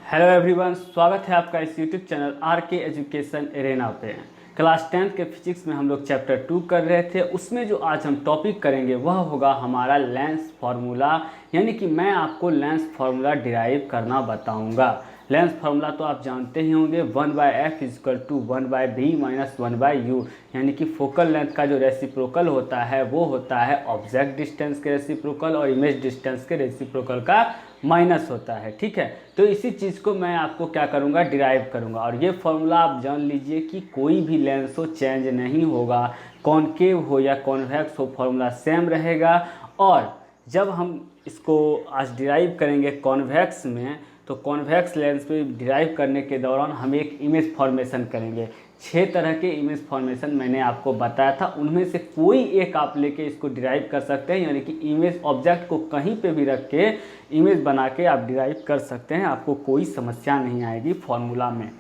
Hello everyone, स्वागत है आपका इस यूट्यूब चैनल आर के एजुकेशन एरेना पे। क्लास 10th के फिजिक्स में हम लोग चैप्टर 2 कर रहे थे। उसमें जो आज हम टॉपिक करेंगे वह होगा हमारा लेंस फार्मूला, यानी कि मैं आपको लेंस फार्मूला डिराइव करना बताऊंगा। लेंस फार्मूला तो आप जानते ही होंगे, 1/f = 1/b - 1/u, यानी कि फोकल लेंथ का जो रेसिप्रोकल होता है वो होता है ऑब्जेक्ट डिस्टेंस के रेसिप्रोकल और इमेज डिस्टेंस के रेसिप्रोकल का माइनस होता है। ठीक है, तो इसी चीज़ को मैं आपको क्या करूँगा, डिराइव करूँगा। और ये फार्मूला आप जान लीजिए कि कोई भी लेंस हो चेंज नहीं होगा, कॉनकेव हो या कॉन्वेक्स हो, फार्मूला सेम रहेगा। और जब हम इसको आज डिराइव करेंगे कॉन्वेक्स में, तो कॉन्वेक्स लेंस पे डिराइव करने के दौरान हम एक इमेज फॉर्मेशन करेंगे। 6 तरह के इमेज फॉर्मेशन मैंने आपको बताया था, उनमें से कोई एक आप लेके इसको डिराइव कर सकते हैं, यानी कि इमेज ऑब्जेक्ट को कहीं पे भी रख के इमेज बना के आप डिराइव कर सकते हैं, आपको कोई समस्या नहीं आएगी फॉर्मूला में।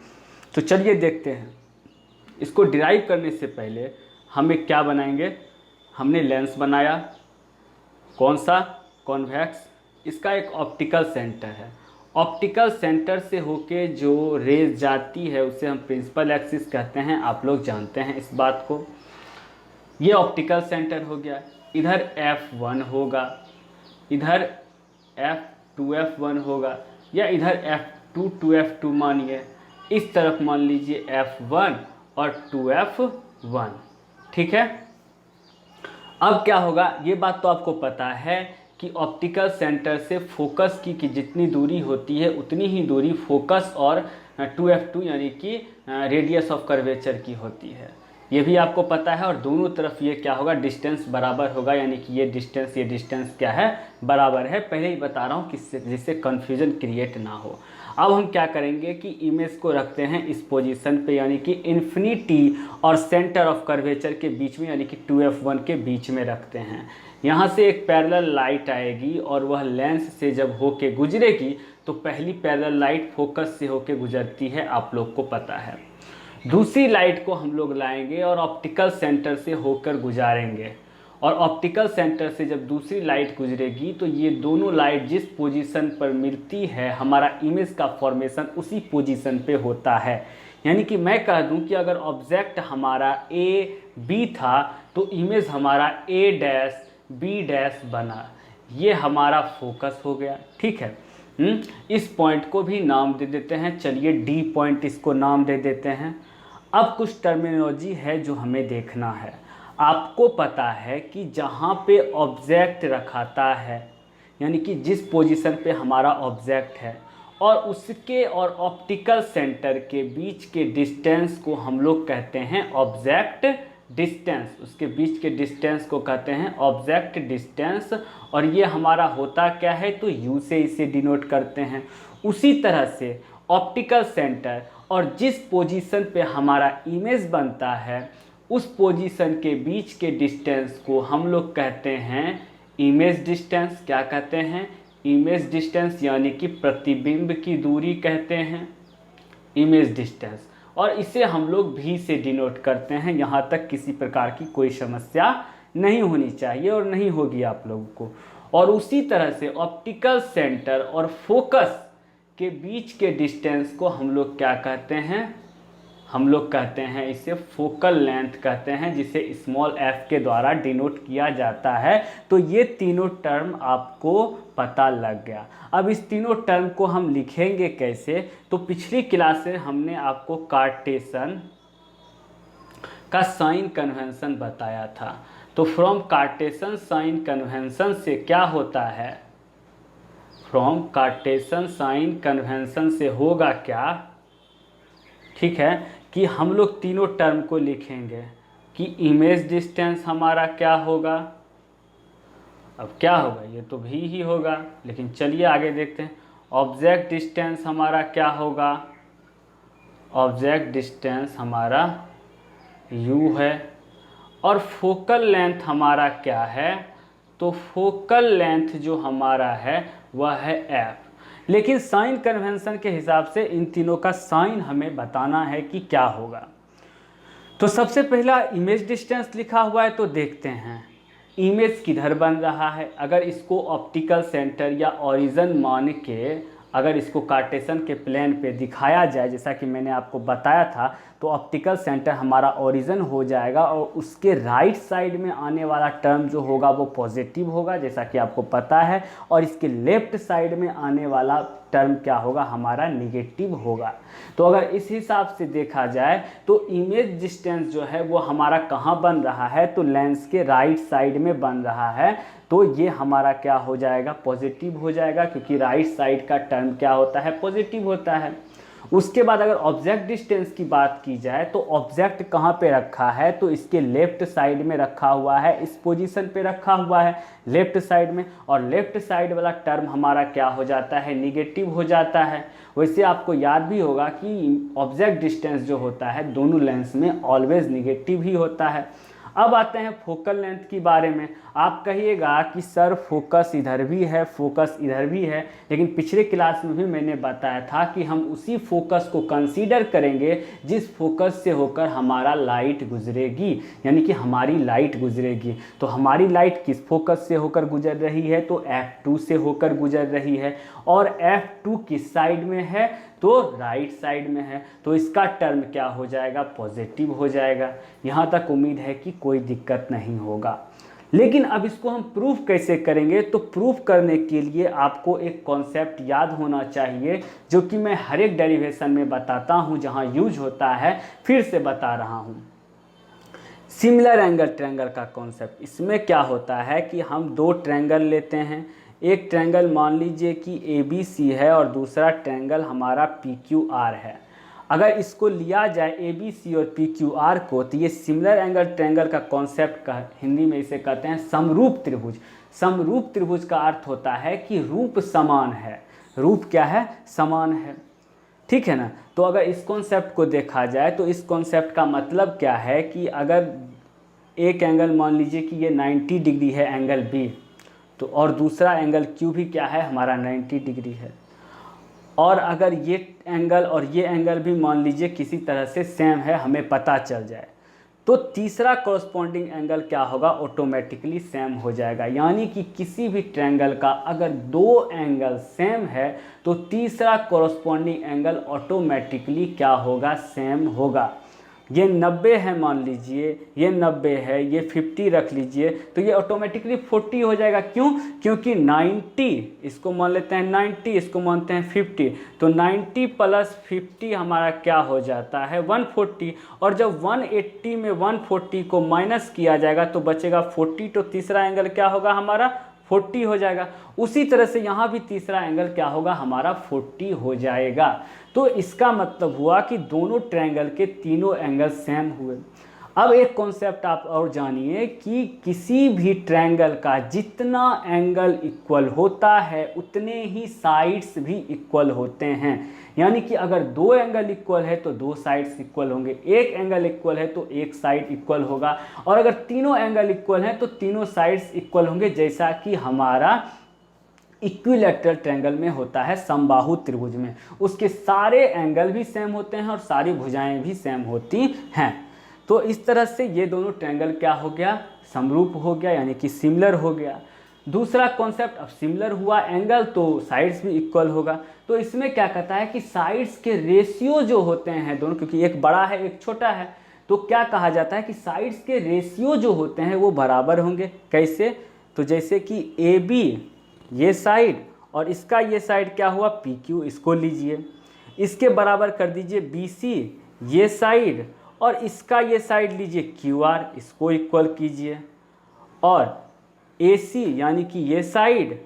तो चलिए देखते हैं। इसको डिराइव करने से पहले हम एक क्या बनाएंगे, हमने लेंस बनाया, कौन सा, कॉन्वेक्स। इसका एक ऑप्टिकल सेंटर है, ऑप्टिकल सेंटर से होके जो रेज जाती है उसे हम प्रिंसिपल एक्सिस कहते हैं, आप लोग जानते हैं इस बात को। ये ऑप्टिकल सेंटर हो गया। इधर F1 होगा, इधर F2F1 होगा, या इधर F2 2F2 मानिए, इस तरफ मान लीजिए F1 और 2F1। ठीक है, अब क्या होगा, ये बात तो आपको पता है कि ऑप्टिकल सेंटर से फोकस की जितनी दूरी होती है उतनी ही दूरी फोकस और 2F2 यानी कि रेडियस ऑफ कर्वेचर की होती है, ये भी आपको पता है। और दोनों तरफ ये क्या होगा, डिस्टेंस बराबर होगा, यानी कि ये डिस्टेंस क्या है, बराबर है। पहले ही बता रहा हूँ किससे, जिससे कन्फ्यूजन क्रिएट ना हो। अब हम क्या करेंगे कि इमेज को रखते हैं इस पोजीशन पे, यानी कि इन्फिनिटी और सेंटर ऑफ कर्वेचर के बीच में, यानी कि 2F1 के बीच में रखते हैं। यहाँ से एक पैरेलल लाइट आएगी और वह लेंस से जब होके गुजरेगी तो पहली पैरेलल लाइट फोकस से होके गुजरती है, आप लोग को पता है। दूसरी लाइट को हम लोग लाएंगे और ऑप्टिकल सेंटर से होकर गुजारेंगे, और ऑप्टिकल सेंटर से जब दूसरी लाइट गुजरेगी तो ये दोनों लाइट जिस पोजीशन पर मिलती है, हमारा इमेज का फॉर्मेशन उसी पोजीशन पे होता है। यानी कि मैं कह दूं कि अगर ऑब्जेक्ट हमारा AB था तो इमेज हमारा A' B' बना, ये हमारा फोकस हो गया। ठीक है, इस पॉइंट को भी नाम दे देते हैं, चलिए D पॉइंट इसको नाम दे देते हैं। अब कुछ टर्मिनोलॉजी है जो हमें देखना है। आपको पता है कि जहाँ पे ऑब्जेक्ट रखाता है, यानी कि जिस पोजीशन पे हमारा ऑब्जेक्ट है और उसके और ऑप्टिकल सेंटर के बीच के डिस्टेंस को हम लोग कहते हैं ऑब्जेक्ट डिस्टेंस, उसके बीच के डिस्टेंस को कहते हैं ऑब्जेक्ट डिस्टेंस। और ये हमारा होता क्या है, तो U से इसे डिनोट करते हैं। उसी तरह से ऑप्टिकल सेंटर और जिस पोजीशन पे हमारा इमेज बनता है उस पोजीशन के बीच के डिस्टेंस को हम लोग कहते हैं इमेज डिस्टेंस। क्या कहते हैं, इमेज डिस्टेंस, यानी कि प्रतिबिंब की दूरी कहते हैं इमेज डिस्टेंस। और इसे हम लोग V से डिनोट करते हैं। यहाँ तक किसी प्रकार की कोई समस्या नहीं होनी चाहिए और नहीं होगी आप लोगों को। और उसी तरह से ऑप्टिकल सेंटर और फोकस के बीच के डिस्टेंस को हम लोग क्या कहते हैं, हम लोग कहते हैं इसे फोकल लेंथ कहते हैं, जिसे स्मॉल f के द्वारा डिनोट किया जाता है। तो ये तीनों टर्म आपको पता लग गया। अब इस तीनों टर्म को हम लिखेंगे कैसे, तो पिछली क्लास में हमने आपको कार्टेशन का साइन कन्वेंशन बताया था। तो फ्रॉम कार्टेशन साइन कन्वेंशन से क्या होता है, फ्रॉम कार्टेशन साइन कन्वेंशन से होगा क्या, ठीक है, कि हम लोग तीनों टर्म को लिखेंगे कि इमेज डिस्टेंस हमारा क्या होगा। अब क्या होगा, ये तो भी ही होगा, लेकिन चलिए आगे देखते हैं। ऑब्जेक्ट डिस्टेंस हमारा क्या होगा, ऑब्जेक्ट डिस्टेंस हमारा U है। और फोकल लेंथ हमारा क्या है, तो फोकल लेंथ जो हमारा है वह है F। लेकिन साइन कन्वेंशन के हिसाब से इन तीनों का साइन हमें बताना है कि क्या होगा। तो सबसे पहला इमेज डिस्टेंस लिखा हुआ है, तो देखते हैं इमेज किधर बन रहा है। अगर इसको ऑप्टिकल सेंटर या ओरिजिन मान के अगर इसको कार्टेशियन के प्लेन पे दिखाया जाए, जैसा कि मैंने आपको बताया था, तो ऑप्टिकल सेंटर हमारा ओरिजिन हो जाएगा और उसके राइट साइड में आने वाला टर्म जो होगा वो पॉजिटिव होगा, जैसा कि आपको पता है, और इसके लेफ्ट साइड में आने वाला टर्म क्या होगा, हमारा निगेटिव होगा। तो अगर इस हिसाब से देखा जाए तो इमेज डिस्टेंस जो है वो हमारा कहाँ बन रहा है, तो लेंस के राइट साइड में बन रहा है। तो ये हमारा क्या हो जाएगा, पॉजिटिव हो जाएगा, क्योंकि राइट साइड का टर्म क्या होता है, पॉजिटिव होता है। उसके बाद अगर ऑब्जेक्ट डिस्टेंस की बात की जाए तो ऑब्जेक्ट कहाँ पे रखा है, तो इसके लेफ्ट साइड में रखा हुआ है, इस पोजीशन पे रखा हुआ है लेफ्ट साइड में, और लेफ्ट साइड वाला टर्म हमारा क्या हो जाता है, निगेटिव हो जाता है। वैसे आपको याद भी होगा कि ऑब्जेक्ट डिस्टेंस जो होता है दोनों लेंस में ऑलवेज निगेटिव ही होता है। अब आते हैं फोकल लेंथ की बारे में। आप कहिएगा कि सर फोकस इधर भी है, फोकस इधर भी है, लेकिन पिछले क्लास में भी मैंने बताया था कि हम उसी फोकस को कंसीडर करेंगे जिस फोकस से होकर हमारा लाइट गुजरेगी, यानी कि हमारी लाइट गुजरेगी। तो हमारी लाइट किस फोकस से होकर गुजर रही है, तो F2 से होकर गुजर रही है, और F2 किस साइड में है, तो राइट साइड में है। तो इसका टर्म क्या हो जाएगा, पॉजिटिव हो जाएगा। यहाँ तक उम्मीद है कि कोई दिक्कत नहीं होगा। लेकिन अब इसको हम प्रूफ कैसे करेंगे, तो प्रूफ करने के लिए आपको एक कॉन्सेप्ट याद होना चाहिए, जो कि मैं हर एक डेरिवेशन में बताता हूँ जहाँ यूज होता है, फिर से बता रहा हूँ। सिमिलर एंगल ट्रायंगल का कॉन्सेप्ट। इसमें क्या होता है कि हम दो ट्रायंगल लेते हैं। एक ट्रायंगल मान लीजिए कि ABC है और दूसरा ट्रायंगल हमारा PQR है। अगर इसको लिया जाए ABC और PQR को, तो ये सिमिलर एंगल ट्रायंगल का कॉन्सेप्ट का हिंदी में इसे कहते हैं समरूप त्रिभुज। समरूप त्रिभुज का अर्थ होता है कि रूप समान है। रूप क्या है, समान है, ठीक है ना। तो अगर इस कॉन्सेप्ट को देखा जाए तो इस कॉन्सेप्ट का मतलब क्या है कि अगर एक एंगल मान लीजिए कि ये 90 डिग्री है एंगल B, तो और दूसरा एंगल Q भी क्या है, हमारा 90 डिग्री है, और अगर ये एंगल और ये एंगल भी मान लीजिए किसी तरह से सेम है, हमें पता चल जाए, तो तीसरा कॉरस्पॉन्डिंग एंगल क्या होगा, ऑटोमेटिकली सेम हो जाएगा। यानी कि किसी भी ट्रायंगल का अगर दो एंगल सेम है तो तीसरा कॉरस्पॉन्डिंग एंगल ऑटोमेटिकली क्या होगा, सेम होगा। ये 90 है मान लीजिए, ये 90 है, ये 50 रख लीजिए, तो ये ऑटोमेटिकली 40 हो जाएगा। क्यों, क्योंकि 90 इसको मान लेते हैं 90, इसको मानते हैं 50, तो 90 प्लस 50 हमारा क्या हो जाता है, 140। और जब 180 में 140 को माइनस किया जाएगा तो बचेगा 40, तो तीसरा एंगल क्या होगा, हमारा 40 हो जाएगा। उसी तरह से यहाँ भी तीसरा एंगल क्या होगा, हमारा 40 हो जाएगा। तो इसका मतलब हुआ कि दोनों ट्रायंगल के तीनों एंगल सेम हुए। अब एक कॉन्सेप्ट आप और जानिए कि किसी भी ट्रायंगल का जितना एंगल इक्वल होता है उतने ही साइड्स भी इक्वल होते हैं। यानी कि अगर दो एंगल इक्वल है तो दो साइड्स इक्वल होंगे, एक एंगल इक्वल है तो एक साइड इक्वल होगा, और अगर तीनों एंगल इक्वल हैं तो तीनों साइड्स इक्वल होंगे, जैसा कि हमारा इक्विलैटरल ट्रायंगल में होता है, समबाहु त्रिभुज में। उसके सारे एंगल भी सेम होते हैं और सारी भुजाएं भी सेम होती हैं। तो इस तरह से ये दोनों ट्रायंगल क्या हो गया, समरूप हो गया, यानी कि सिमिलर हो गया। दूसरा कॉन्सेप्ट, अब सिमिलर हुआ एंगल तो साइड्स भी इक्वल होगा। तो इसमें क्या कहता है कि साइड्स के रेशियो जो होते हैं दोनों, क्योंकि एक बड़ा है एक छोटा है, तो क्या कहा जाता है कि साइड्स के रेशियो जो होते हैं वो बराबर होंगे। कैसे, तो जैसे कि AB ये साइड और इसका ये साइड क्या हुआ, PQ, इसको लीजिए, इसके बराबर कर दीजिए BC ये साइड, और इसका ये साइड लीजिए QR, इसको इक्वल कीजिए, और AC यानी कि ये साइड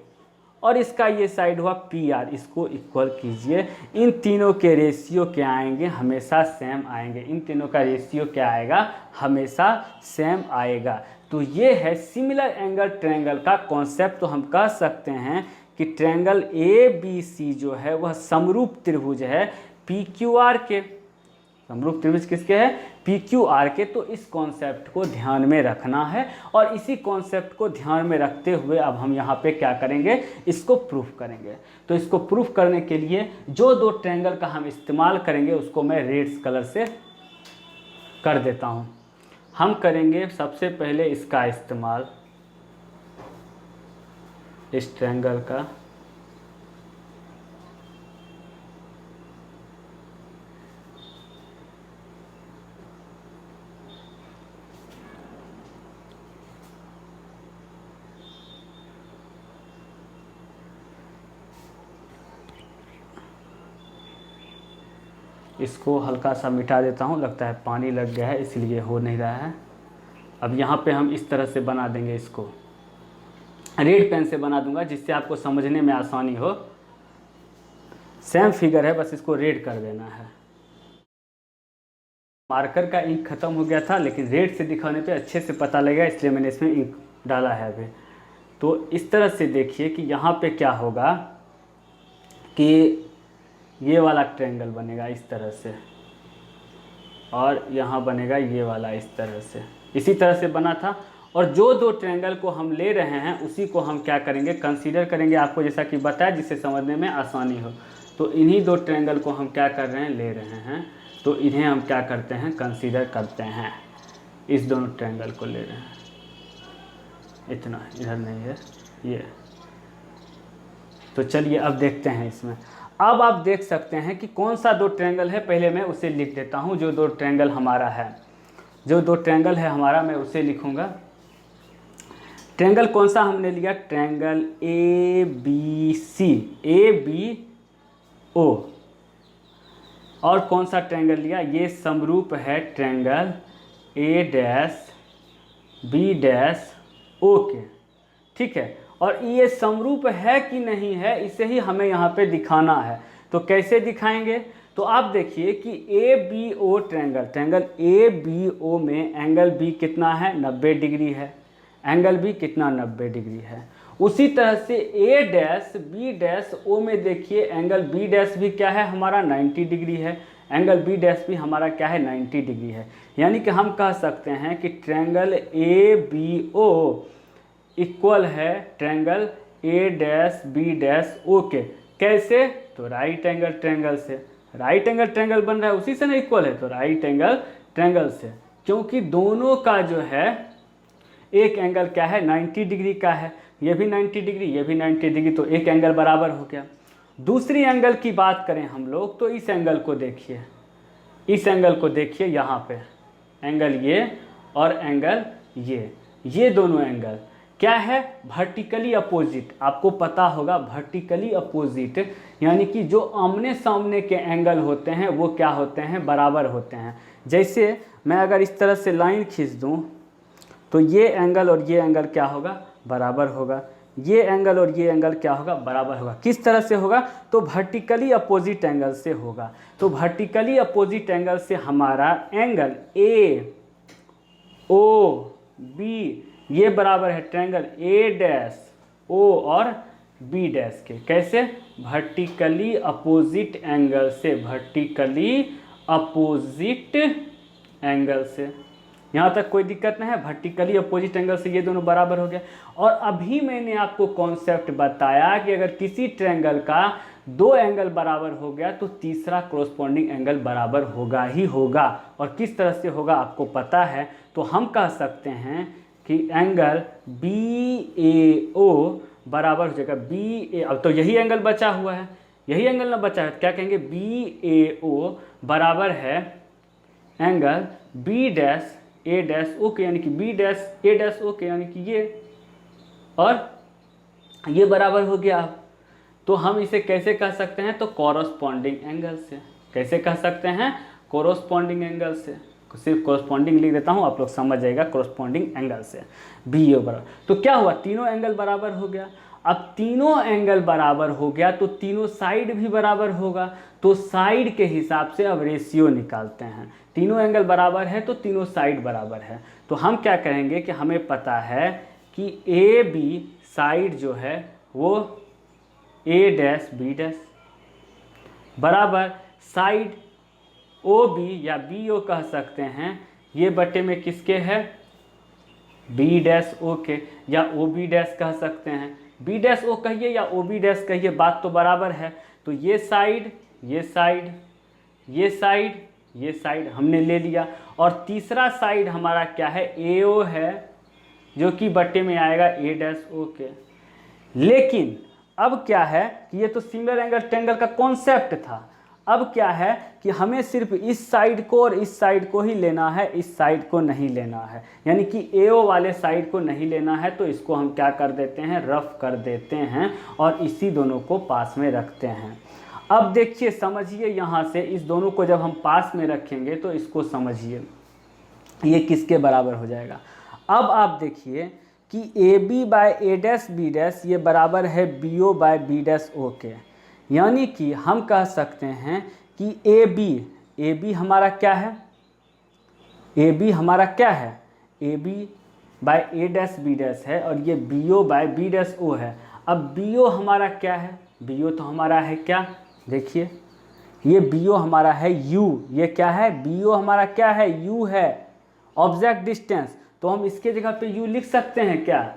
और इसका ये साइड हुआ PR, इसको इक्वल कीजिए। इन तीनों के रेशियो क्या आएंगे, हमेशा सेम आएंगे। इन तीनों का रेशियो क्या आएगा, हमेशा सेम आएगा। तो ये है सिमिलर एंगल ट्रायंगल का कॉन्सेप्ट। तो हम कह सकते हैं कि ट्रायंगल ABC जो है वह समरूप त्रिभुज है PQR के। समरूप त्रिभुज किसके है, PQR के। तो इस कॉन्सेप्ट को ध्यान में रखना है, और इसी कॉन्सेप्ट को ध्यान में रखते हुए अब हम यहाँ पे क्या करेंगे, इसको प्रूफ करेंगे। तो इसको प्रूफ करने के लिए जो दो ट्रायंगल का हम इस्तेमाल करेंगे उसको मैं रेड कलर से कर देता हूँ। हम करेंगे सबसे पहले इसका इस्तेमाल, इस ट्रायंगल का इसको हल्का सा मिटा देता हूँ, लगता है पानी लग गया है इसलिए हो नहीं रहा है। अब यहाँ पे हम इस तरह से बना देंगे, इसको रेड पेन से बना दूंगा जिससे आपको समझने में आसानी हो। सेम फिगर है, बस इसको रेड कर देना है। मार्कर का इंक ख़त्म हो गया था, लेकिन रेड से दिखाने पे अच्छे से पता लगेगा, इसलिए मैंने इसमें इंक डाला है अभी। तो इस तरह से देखिए कि यहाँ पे क्या होगा कि ये वाला ट्रायंगल बनेगा इस तरह से, और यहाँ बनेगा ये वाला इस तरह से, इसी तरह से बना था। और जो दो ट्रायंगल को हम ले रहे हैं उसी को हम क्या करेंगे, कंसीडर करेंगे, आपको जैसा कि बताया, जिससे समझने में आसानी हो। तो इन्हीं दो ट्रायंगल को हम क्या कर रहे हैं, ले रहे हैं, तो इन्हें हम क्या करते हैं, कंसीडर करते हैं। इस दोनों ट्रायंगल को ले रहे हैं, इतना इधर नहीं है ये। तो चलिए अब देखते हैं इसमें। अब आप देख सकते हैं कि कौन सा दो ट्रायंगल है, पहले मैं उसे लिख देता हूँ। जो दो ट्रायंगल हमारा है, जो दो ट्रायंगल है हमारा, मैं उसे लिखूँगा। ट्रायंगल कौन सा हमने लिया, triangle A B C, A B O. और कौन सा ट्रायंगल लिया, ये समरूप है triangle A dash B dash O के, ठीक है। और ये समरूप है कि नहीं है, इसे ही हमें यहाँ पे दिखाना है। तो कैसे दिखाएंगे, तो आप देखिए कि A B O triangle, triangle A B O में एंगल बी कितना है, 90 डिग्री है, एंगल बी कितना, 90 डिग्री है। उसी तरह से ए डैश बी डैश ओ में देखिए एंगल बी डैश भी क्या है हमारा, 90 डिग्री है, एंगल बी डैश भी हमारा क्या है, 90 डिग्री है। यानी कि हम कह सकते हैं कि triangle A B O equal है triangle A dash B dash O के। कैसे, तो राइट एंगल ट्रायंगल से, राइट एंगल ट्रायंगल बन रहा है उसी से ना इक्वल है, तो राइट एंगल ट्रायंगल से। क्योंकि दोनों का जो है एक एंगल क्या है, 90 डिग्री का है, ये भी 90 डिग्री, ये भी 90 डिग्री, तो एक एंगल बराबर हो गया। दूसरी एंगल की बात करें हम लोग, तो इस एंगल को देखिए, इस एंगल को देखिए, यहाँ पे एंगल ये और एंगल ये दोनों एंगल क्या है, वर्टिकली अपोजिट। आपको पता होगा वर्टिकली अपोजिट यानी कि जो आमने सामने के एंगल होते हैं वो क्या होते हैं, बराबर होते हैं। जैसे मैं अगर इस तरह से लाइन खींच दूं तो ये एंगल और ये एंगल क्या होगा, बराबर होगा। ये एंगल और ये एंगल क्या होगा, बराबर होगा। किस तरह से होगा, तो वर्टिकली अपोजिट एंगल से होगा। तो वर्टिकली अपोजिट एंगल से हमारा एंगल ए ओ बी ये बराबर है ट्रायंगल ए डैश ओ और बी डैश के। कैसे, वर्टिकली अपोजिट एंगल से, वर्टिकली अपोजिट एंगल से। यहाँ तक कोई दिक्कत नहीं है, वर्टिकली अपोजिट एंगल से ये दोनों बराबर हो गया। और अभी मैंने आपको कॉन्सेप्ट बताया कि अगर किसी ट्रायंगल का दो एंगल बराबर हो गया तो तीसरा कोरस्पॉन्डिंग एंगल बराबर होगा ही होगा। और किस तरह से होगा आपको पता है, तो हम कह सकते हैं कि एंगल बी ए ओ बराबर हो जाएगा बी ए। अब तो यही एंगल बचा हुआ है, यही एंगल ना बचा है, क्या कहेंगे, बी ए ओ बराबर है एंगल बी डैश ए डैश ओ के, यानी कि बी डैश ए डैश ओ के, यानी कि ये और ये बराबर हो गया। अब तो हम इसे कैसे कह सकते हैं, तो कोरस्पॉन्डिंग एंगल से। कैसे कह सकते हैं, कोरस्पॉन्डिंग एंगल से। सिर्फ कोरस्पॉन्डिंग लिख देता हूँ, आप लोग समझ जाएगा, कोरस्पॉन्डिंग एंगल से बी ओ बराबर। तो क्या हुआ, तीनों एंगल बराबर हो गया। अब तीनों एंगल बराबर हो गया तो तीनों साइड भी बराबर होगा। तो साइड के हिसाब से अब रेशियो निकालते हैं। तीनों एंगल बराबर है तो तीनों साइड बराबर है। तो हम क्या करेंगे कि हमें पता है कि ए बी साइड जो है वो ए डैश बी डैश बराबर साइड ओ बी या बी ओ कह सकते हैं, ये बटे में किसके है, बी डैश ओ के, या ओ बी डैश कह सकते हैं। बी डैश ओ कहिए या ओ बी डैश कहिए, बात तो बराबर है। तो ये साइड ये साइड ये साइड ये साइड हमने ले लिया। और तीसरा साइड हमारा क्या है, ए ओ है, जो कि बटे में आएगा ए डैश ओ के। लेकिन अब क्या है कि ये तो सिमिलर एंगल ट्रायंगल का कॉन्सेप्ट था। अब क्या है कि हमें सिर्फ इस साइड को और इस साइड को ही लेना है, इस साइड को नहीं लेना है, यानी कि AO वाले साइड को नहीं लेना है। तो इसको हम क्या कर देते हैं, रफ कर देते हैं और इसी दोनों को पास में रखते हैं। अब देखिए समझिए, यहाँ से इस दोनों को जब हम पास में रखेंगे तो इसको समझिए ये किसके बराबर हो जाएगा। अब आप देखिए कि AB by A dash B dash ये बराबर है BO by B dash O के, यानी कि हम कह सकते हैं कि AB हमारा क्या है, AB हमारा क्या है, AB by A dash B dash है और ये BO by B dash O है। अब BO हमारा क्या है, BO तो हमारा है क्या, देखिए ये BO हमारा है U, ये क्या है, BO हमारा क्या है, U है, ऑब्जेक्ट डिस्टेंस। तो हम इसके जगह पे U लिख सकते हैं क्या,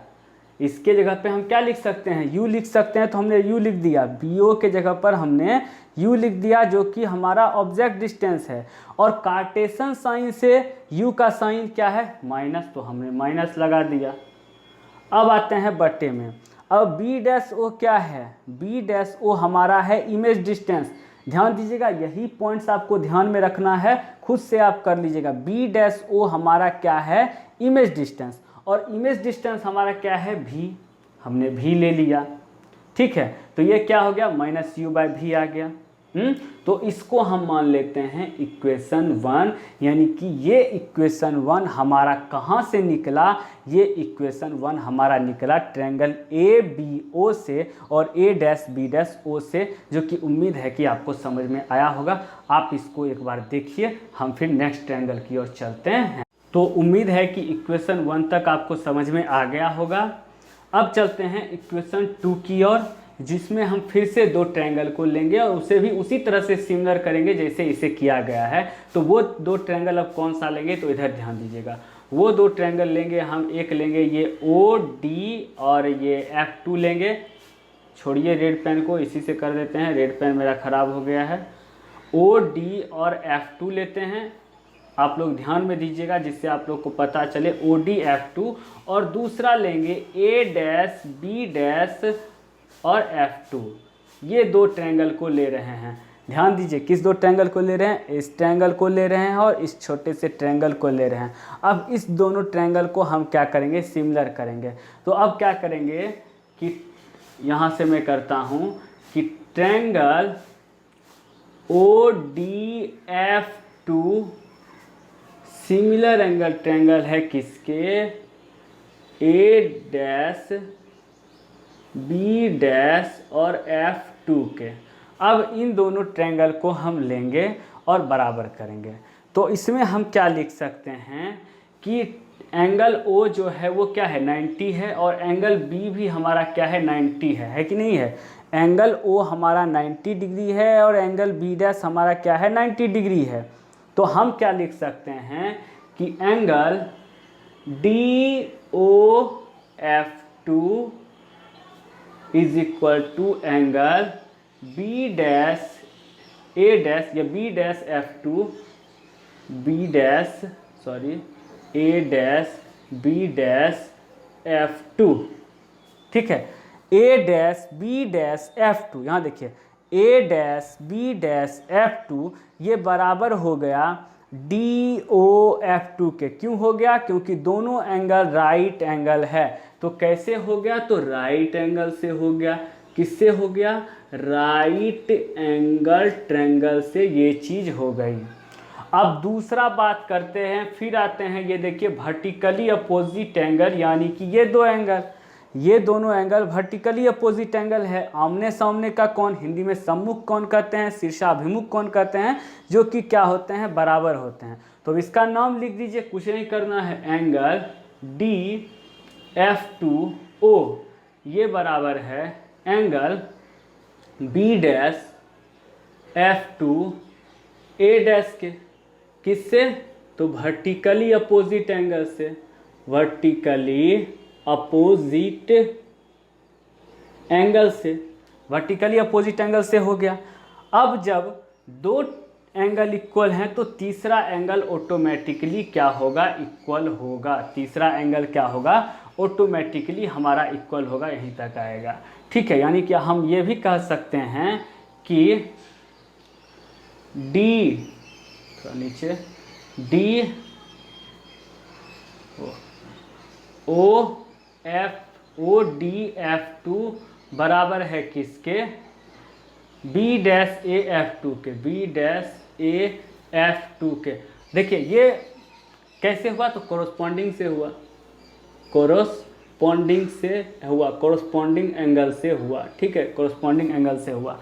इसके जगह पे हम क्या लिख सकते हैं, U लिख सकते हैं। तो हमने U लिख दिया, BO के जगह पर हमने U लिख दिया जो कि हमारा ऑब्जेक्ट डिस्टेंस है। और कार्टेशियन साइन से U का साइन क्या है, माइनस, तो हमने माइनस लगा दिया। अब आते हैं बट्टे में। अब B डैश O क्या है, B डैश O हमारा है इमेज डिस्टेंस। ध्यान दीजिएगा, यही पॉइंट्स आपको ध्यान में रखना है, खुद से आप कर लीजिएगा। B डैश O हमारा क्या है, इमेज डिस्टेंस, और इमेज डिस्टेंस हमारा क्या है, V, हमने V ले लिया। ठीक है, तो ये क्या हो गया, माइनस U बाय V आ गया। तो इसको हम मान लेते हैं इक्वेशन 1, यानी कि ये इक्वेशन 1 हमारा कहाँ से निकला, ये इक्वेशन 1 हमारा निकला ट्रायंगल ABO से और A dash B dash O से, जो कि उम्मीद है कि आपको समझ में आया होगा। आप इसको एक बार देखिए, हम फिर नेक्स्ट ट्रायंगल की ओर चलते हैं। तो उम्मीद है कि इक्वेशन 1 तक आपको समझ में आ गया होगा। अब चलते हैं इक्वेशन 2 की ओर, जिसमें हम फिर से दो ट्रायंगल को लेंगे और उसे भी उसी तरह से सिमिलर करेंगे जैसे इसे किया गया है। तो वो दो ट्रायंगल अब कौन सा लेंगे, तो इधर ध्यान दीजिएगा। वो दो ट्रायंगल लेंगे हम, एक लेंगे ये OD और ये F2 लेंगे। छोड़िए रेड पेन को, इसी से कर देते हैं, रेड पेन मेरा ख़राब हो गया है। OD और F2 लेते हैं, आप लोग ध्यान में दीजिएगा जिससे आप लोग को पता चले। OD F2 और दूसरा लेंगे A डैश B डैश और F2। ये दो ट्रायंगल को ले रहे हैं। ध्यान दीजिए किस दो ट्रायंगल को ले रहे हैं, इस ट्रायंगल को ले रहे हैं और इस छोटे से ट्रायंगल को ले रहे हैं। अब इस दोनों ट्रायंगल को हम क्या करेंगे, सिमिलर करेंगे। तो अब क्या करेंगे कि यहाँ से मैं करता हूँ कि triangle ODF2 similar angle triangle है किसके, A डैश B डैश और F2 के। अब इन दोनों ट्रायंगल को हम लेंगे और बराबर करेंगे। तो इसमें हम क्या लिख सकते हैं कि एंगल O जो है वो क्या है, 90 है, और एंगल B भी हमारा क्या है, 90 है कि नहीं है। एंगल O हमारा 90 डिग्री है और एंगल B डैश हमारा क्या है, 90 डिग्री है। तो हम क्या लिख सकते हैं कि angle DOF2 is equal to angle B dash A dash या B dash F2 A dash B dash F2। ठीक है, A dash B dash F2, यहाँ देखिए A dash B dash F2 ये बराबर हो गया DOF2 के। क्यों हो गया, क्योंकि दोनों एंगल राइट एंगल है। तो कैसे हो गया, तो राइट एंगल से हो गया। किससे हो गया, राइट एंगल ट्रायंगल से ये चीज़ हो गई। अब दूसरा बात करते हैं, फिर आते हैं, ये देखिए वर्टिकली अपोजिट एंगल, यानी कि ये दो एंगल, ये दोनों एंगल वर्टिकली अपोजिट एंगल है। आमने सामने का कोण, हिंदी में सम्मुख कोण कहते हैं, शीर्षाभिमुख कोण कहते हैं, जो कि क्या होते हैं, बराबर होते हैं। तो इसका नाम लिख दीजिए, कुछ नहीं करना है, एंगल DF2O ये बराबर है angle B dash F2 A dash के। किससे, तो वर्टिकली अपोजिट एंगल से, वर्टिकली अपोजिट एंगल से, वर्टिकली अपोजिट एंगल से हो गया। अब जब दो एंगल इक्वल हैं तो तीसरा एंगल ऑटोमेटिकली क्या होगा, इक्वल होगा। तीसरा एंगल क्या होगा, ऑटोमेटिकली हमारा इक्वल होगा, यहीं तक आएगा। ठीक है, यानी कि हम ये भी कह सकते हैं कि डी, थोड़ा नीचे, D O D F two बराबर है किसके, B dash A F two के, B dash A F two के। देखिए ये कैसे हुआ, तो कोरोस्पॉन्डिंग से हुआ, कोरोस्पॉन्डिंग से हुआ, कोरोस्पॉन्डिंग एंगल से हुआ, ठीक है, कोरोस्पॉन्डिंग एंगल से हुआ।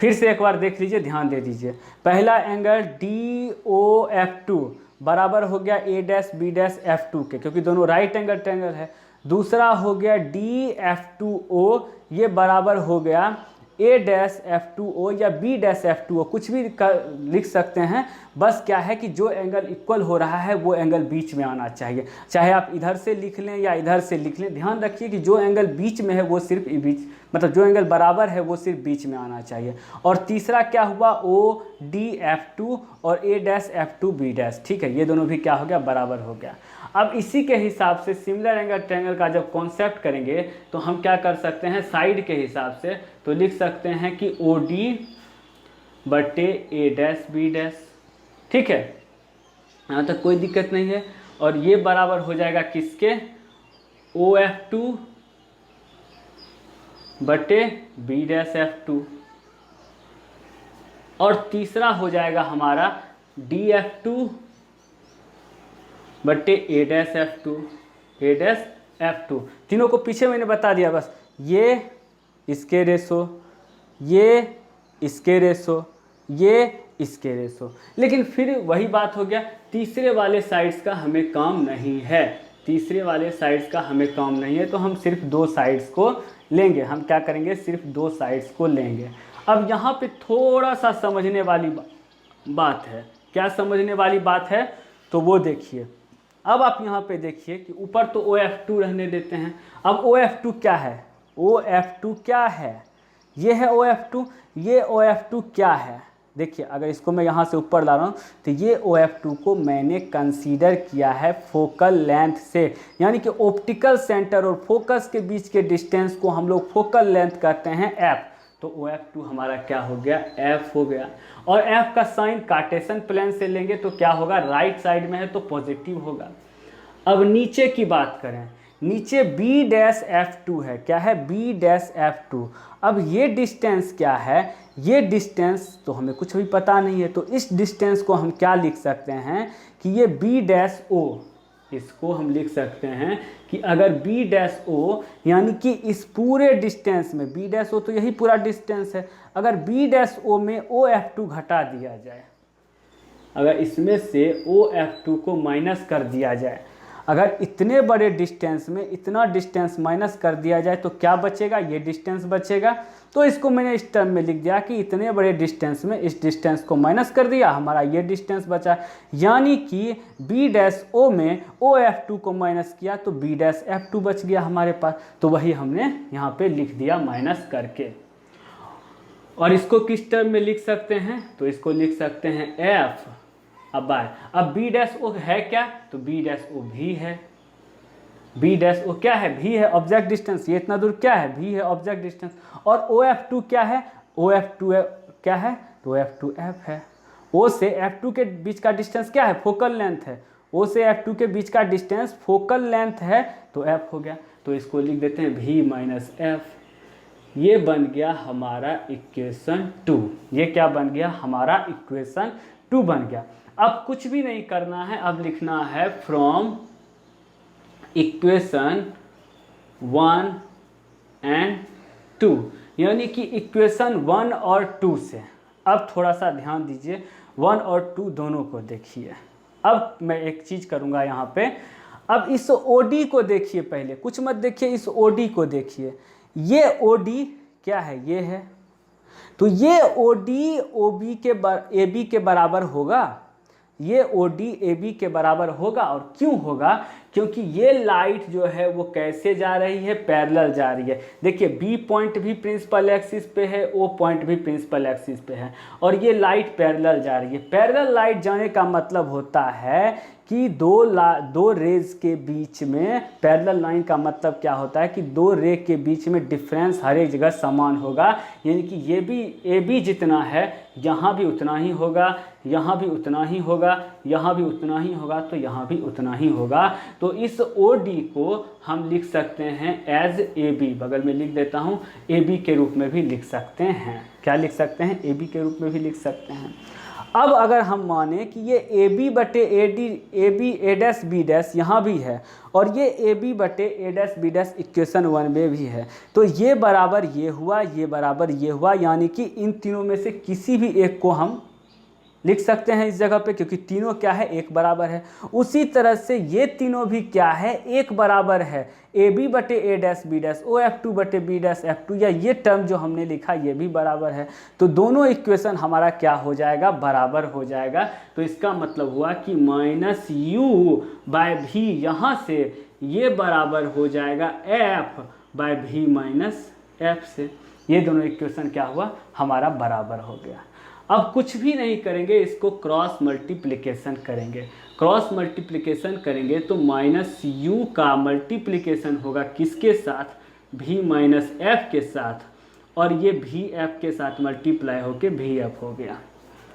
फिर से एक बार देख लीजिए, ध्यान दे दीजिए। पहला angle D O F two बराबर हो गया A dash B dash F two के, क्योंकि दोनों राइट एंगल ट्रायंगल है। दूसरा हो गया डी एफ टू ओ, ये बराबर हो गया A dash F two O या B dash F two O, कुछ भी लिख सकते हैं। बस क्या है कि जो एंगल इक्वल हो रहा है वो एंगल बीच में आना चाहिए, चाहे आप इधर से लिख लें या इधर से लिख लें। ध्यान रखिए कि जो एंगल बीच में है वो सिर्फ बीच, मतलब जो एंगल बराबर है वो सिर्फ बीच में आना चाहिए। और तीसरा क्या हुआ, ओ डी एफ टू और A dash F two B dash, ठीक है, ये दोनों भी क्या हो गया, बराबर हो गया। अब इसी के हिसाब से सिमिलर एंगल ट्रायंगल का जब कॉन्सेप्ट करेंगे तो हम क्या कर सकते हैं, साइड के हिसाब से तो लिख सकते हैं कि ओ डी बटे ए डैश बी डैश, ठीक है, यहाँ तक कोई दिक्कत नहीं है। और ये बराबर हो जाएगा किसके, ओ एफ टू बटे बी डैश एफ टू। और तीसरा हो जाएगा हमारा डी एफ टू बटे A dash F to, A dash F to. तीनों को पीछे मैंने बता दिया, बस ये इसके रेशो, ये इसके रेशो, ये इसके रेशो। लेकिन फिर वही बात हो गया, तीसरे वाले साइड्स का हमें काम नहीं है, तीसरे वाले साइड्स का हमें काम नहीं है, तो हम सिर्फ दो साइड्स को लेंगे। हम क्या करेंगे, सिर्फ दो साइड्स को लेंगे। अब यहाँ पे थोड़ा सा समझने वाली बात है। क्या समझने वाली बात है, तो वो देखिए। अब आप यहाँ पे देखिए कि ऊपर तो ओ एफ टू रहने देते हैं। अब ओ एफ टू क्या है, ओ एफ टू क्या है, ये है ओ एफ टू, ये ओ एफ टू क्या है। देखिए अगर इसको मैं यहाँ से ऊपर ला रहा हूँ तो ये ओ एफ टू को मैंने कंसीडर किया है फोकल लेंथ से, यानी कि ऑप्टिकल सेंटर और फोकस के बीच के डिस्टेंस को हम लोग फोकल लेंथ कहते हैं एफ। तो ओ एफ टू हमारा क्या हो गया, एफ हो गया। और एफ का साइन कार्टेशियन प्लेन से लेंगे तो क्या होगा, राइट साइड में है तो पॉजिटिव होगा। अब नीचे की बात करें, नीचे बी डैश एफ टू है, क्या है, बी डैश एफ टू। अब ये डिस्टेंस क्या है, ये डिस्टेंस तो हमें कुछ भी पता नहीं है, तो इस डिस्टेंस को हम क्या लिख सकते हैं कि ये बी डैश ओ, इसको हम लिख सकते हैं कि अगर बी डैश ओ, यानी कि इस पूरे डिस्टेंस में बी डैश ओ तो यही पूरा डिस्टेंस है, अगर बी डैश ओ में ओ एफ टू घटा दिया जाए, अगर इसमें से ओ एफ टू को माइनस कर दिया जाए, अगर इतने बड़े डिस्टेंस में इतना डिस्टेंस माइनस कर दिया जाए तो क्या बचेगा, ये डिस्टेंस बचेगा। तो इसको मैंने इस टर्म में लिख दिया कि इतने बड़े डिस्टेंस में इस डिस्टेंस को माइनस कर दिया, हमारा ये डिस्टेंस बचा। यानी कि बी डैश ओ में ओ एफ टू को माइनस किया तो बी डैश एफ टू बच गया हमारे पास, तो वही हमने यहाँ पे लिख दिया माइनस करके। और इसको किस टर्म में लिख सकते हैं, तो इसको लिख सकते हैं एफ। अब बी डैश ओ है क्या, तो बी डैश ओ भी है, बी डैश ओ क्या है, भी है ऑब्जेक्ट डिस्टेंस, ये इतना दूर क्या है, भी है ऑब्जेक्ट डिस्टेंस। और ओ एफ टू क्या है, ओ एफ टू क्या है, तो ओ एफ टू एफ है। ओ से एफ टू के बीच का डिस्टेंस क्या है, फोकल लेंथ है, ओ से एफ टू के बीच का डिस्टेंस फोकल लेंथ है तो एफ हो गया। तो इसको लिख देते हैं भी माइनस एफ। ये बन गया हमारा इक्वेशन 2, ये क्या बन गया, हमारा इक्वेशन 2 बन गया। अब कुछ भी नहीं करना है, अब लिखना है फ्रॉम इक्वेशन 1 एंड 2, यानी कि इक्वेशन 1 और 2 से। अब थोड़ा सा ध्यान दीजिए, 1 और 2 दोनों को देखिए। अब मैं एक चीज़ करूँगा यहाँ पे, अब इस OD को देखिए, पहले कुछ मत देखिए, इस OD को देखिए। ये OD क्या है, ये है, तो ये OD OB के AB के बराबर होगा, ये OD AB के बराबर होगा। और क्यों होगा, क्योंकि ये लाइट जो है वो कैसे जा रही है, पैरेलल जा रही है। देखिए बी पॉइंट भी प्रिंसिपल एक्सिस पे है, ओ पॉइंट भी प्रिंसिपल एक्सिस पे है, और ये लाइट पैरेलल जा रही है। पैरेलल लाइट जाने का मतलब होता है कि दो रेज के बीच में, पैरेलल लाइन का मतलब क्या होता है कि दो रे के बीच में डिफरेंस हर एक जगह समान होगा, यानी कि ये भी ए बी जितना है यहाँ भी उतना ही होगा, यहाँ भी उतना ही होगा, यहाँ भी उतना ही होगा, तो यहाँ भी उतना ही होगा। तो इस ओ डी को हम लिख सकते हैं एज ए बी, बगल में लिख देता हूँ, ए बी के रूप में भी लिख सकते हैं। क्या लिख सकते हैं? ए बी के रूप में भी लिख सकते हैं। अब अगर हम माने कि ये ए बी बटे A D, A B A dash B dash यहाँ भी है, और ये ए बी बटे A dash B dash equation 1 में भी है, तो ये बराबर ये हुआ, ये बराबर ये हुआ, यानी कि इन तीनों में से किसी भी एक को हम लिख सकते हैं इस जगह पे, क्योंकि तीनों क्या है, एक बराबर है। उसी तरह से ये तीनों भी क्या है, एक बराबर है। ए बी बटे A dash B dash, O F two बटे बी डैश एफ टू, या ये टर्म जो हमने लिखा ये भी बराबर है। तो दोनों इक्वेशन हमारा क्या हो जाएगा, बराबर हो जाएगा। तो इसका मतलब हुआ कि माइनस यू बाय भी, यहाँ से ये बराबर हो जाएगा एफ बाय भी माइनस एफ से। ये दोनों इक्वेशन क्या हुआ, हमारा बराबर हो गया। अब कुछ भी नहीं करेंगे, इसको क्रॉस मल्टीप्लिकेशन करेंगे। क्रॉस मल्टीप्लिकेशन करेंगे तो माइनस यू का मल्टीप्लिकेशन होगा किसके साथ, भी माइनस एफ के साथ, और ये भी एफ के साथ मल्टीप्लाई होके भी एफ हो गया।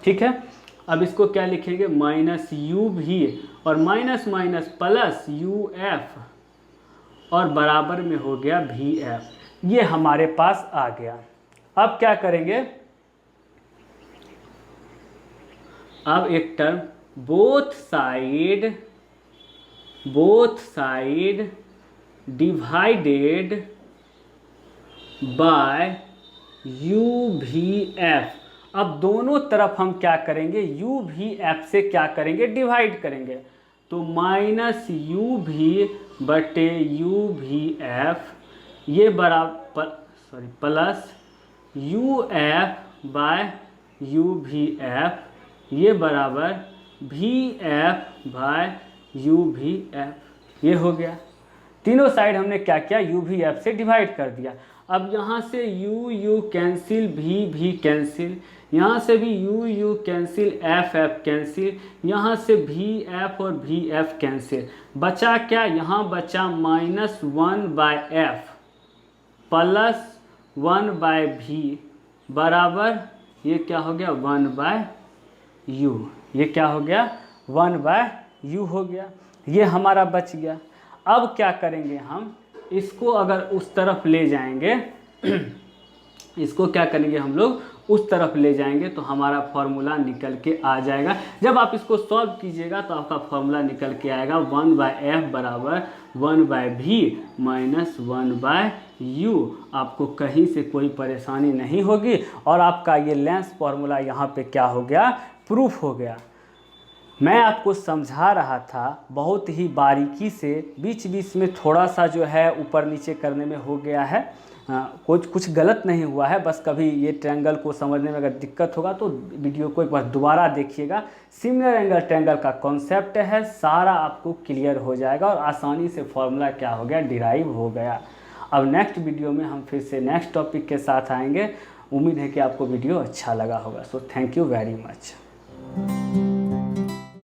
ठीक है, अब इसको क्या लिखेंगे, माइनस यू भी और minus minus plus U F, और बराबर में हो गया भी एफ। ये हमारे पास आ गया। अब क्या करेंगे, अब एक term both side divided by U भी एफ। अब दोनों तरफ हम क्या करेंगे, यू भी एफ से क्या करेंगे, डिवाइड करेंगे। तो माइनस यू भी बटे यू भी एफ, ये बराबर plus U F by U भी एफ, ये बराबर भी एफ बाय यू भी एफ। ये हो गया। तीनों साइड हमने क्या किया, यू भी एफ से डिवाइड कर दिया। अब यहाँ से यू यू कैंसिल, भी कैंसिल, यहाँ से भी you you cancel, F F cancel, यहाँ से भी एफ और भी एफ कैंसिल। बचा क्या, यहाँ बचा minus 1 by F plus 1 by भी बराबर, ये क्या हो गया, 1 बाय यू। ये क्या हो गया, 1 बाय यू हो गया। ये हमारा बच गया। अब क्या करेंगे हम, इसको अगर उस तरफ ले जाएंगे इसको क्या करेंगे हम लोग, उस तरफ ले जाएंगे तो हमारा फॉर्मूला निकल के आ जाएगा। जब आप इसको सॉल्व कीजिएगा तो आपका फॉर्मूला निकल के आएगा 1 बाय एफ बराबर 1 बाय भी माइनस 1 बाय यू। आपको कहीं से कोई परेशानी नहीं होगी, और आपका ये लेंस फॉर्मूला यहाँ पे क्या हो गया, प्रूफ हो गया। मैं आपको समझा रहा था बहुत ही बारीकी से, बीच बीच में थोड़ा सा जो है ऊपर नीचे करने में हो गया है, कुछ गलत नहीं हुआ है। बस कभी ये ट्रायंगल को समझने में अगर दिक्कत होगा तो वीडियो को एक बार दोबारा देखिएगा। सिमिलर एंगल ट्रायंगल का कॉन्सेप्ट है, सारा आपको क्लियर हो जाएगा और आसानी से फॉर्मूला क्या हो गया, डिराइव हो गया। अब नेक्स्ट वीडियो में हम फिर से नेक्स्ट टॉपिक के साथ आएंगे। उम्मीद है कि आपको वीडियो अच्छा लगा होगा। So thank you very much.